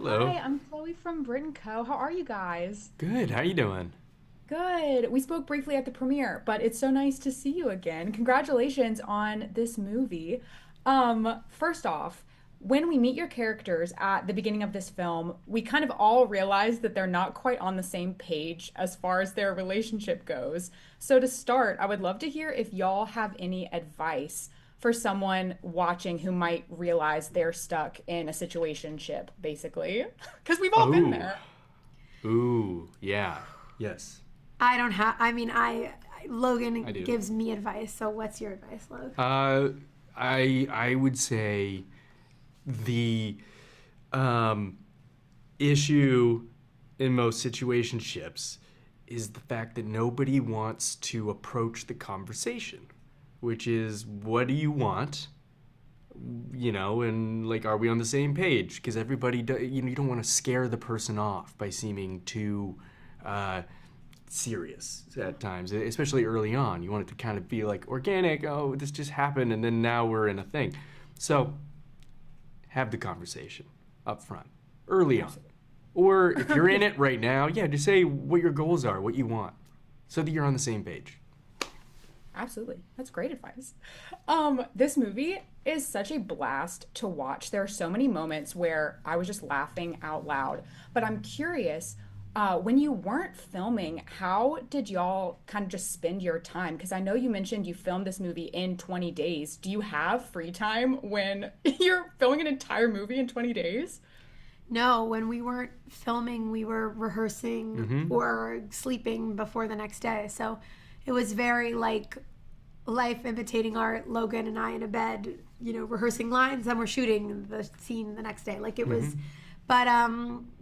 Hi, Hello. I'm Chloe from Brit+Co. How are you guys? Good. How you doing? Good. We spoke briefly at the premiere, but it's so nice to see you again. Congratulations on this movie. First off, when we meet your characters at the beginning of this film, we kind of all realize that they're not quite on the same page as far as their relationship goes. So to start, I would love to hear if y'all have any advice for someone watching who might realize they're stuck in a situationship, basically. Because we've all been Oh. there. Ooh. Yeah. Yes. I don't have. I Logan do. gives me advice. So what's your advice, Logan? Uh, I would say the um issue in most situationships is the fact that nobody wants to approach the conversation, which is what do you want? And like, are we on the same page? Because everybody, you don't want to scare the person off by seeming too uh, serious at times, especially early on. You want it to kind of be like organic. Oh, this just happened, and then now we're in a thing. So, have the conversation up front, early on. Or if you're in it right now, yeah, just say what your goals are, what you want, so that you're on the same page. Absolutely. That's great advice. This movie is such a blast to watch. There are so many moments where I was just laughing out loud. But I'm curious, when you weren't filming, how did y'all kind of just spend your time? Because I know you mentioned you filmed this movie in 20 days. Do you have free time when you're filming an entire movie in 20 days? No, when we weren't filming, we were rehearsing or sleeping before the next day. So it was very like life imitating art. Logan and I in a bed, rehearsing lines, and we're shooting the scene the next day. Like it was, but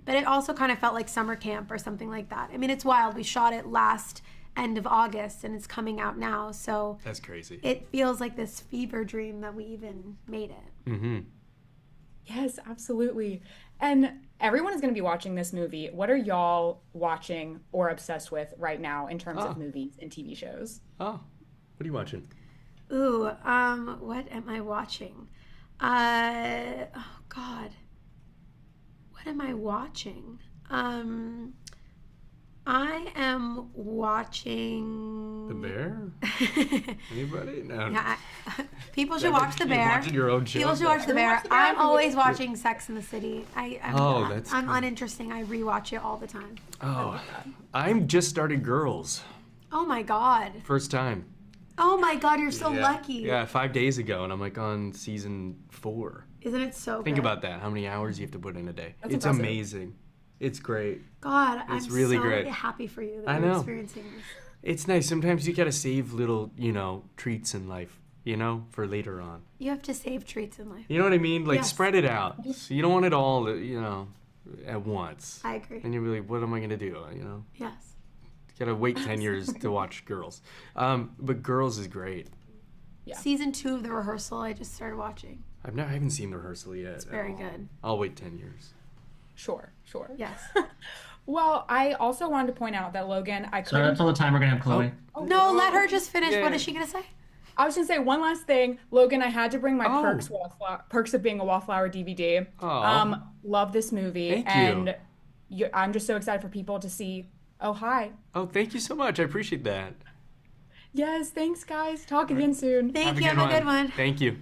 it also kind of felt like summer camp or something like that. I mean, it's wild. We shot it last end of August, and it's coming out now. So That's crazy. it feels like this fever dream that we even made it. Mm-hmm. Yes, absolutely. And everyone is going to be watching this movie. What are y'all watching or obsessed with right now in terms of movies and TV shows? Oh, what are you watching? Ooh, what am I watching? Oh God, what am I watching? I am watching The Bear? Anybody? No. Yeah, people should watch The Bear. Watching your own show. People should watch The Bear. Watch The Bear. I'm always watching Sex in the City. That's I'm cool. uninteresting. I rewatch it all the time. Oh, I'm just started Girls. Oh my God. First time. Oh my God, you're so Yeah. lucky. Yeah, 5 days ago, and I'm like on season 4. Isn't it so Think good? about that. How many hours you have to put in a day? That's It's impressive. amazing. It's great. God, It's I'm really so great. happy for you that I you're know. experiencing this. It's nice. Sometimes you gotta save little, treats in life, for later on. You have to save treats in life. You know what I mean? Like, Yes. spread it out. So you don't want it all, at once. I agree. And you're like, what am I gonna do? Yes. Gotta wait 10 years to watch Girls. But Girls is great. Yeah. Season 2 of The Rehearsal, I just started watching. I haven't seen the rehearsal yet. It's very good. I'll wait 10 years. Sure, sure. Yes. Well, I also wanted to point out that Logan, I So that's couldn't. all the time we're gonna have, Chloe. No, let her just finish. Yeah. What is she going to say? I was gonna say one last thing, Logan. I had to bring my Oh. Perks of Being a Wallflower DVD. Aw. Love this movie, Thank you. and I'm just so excited for people to see. Oh, hi. Oh, thank you so much. I appreciate that. Yes, thanks, guys. Talk again soon. Thank you. Have a good one. Thank you.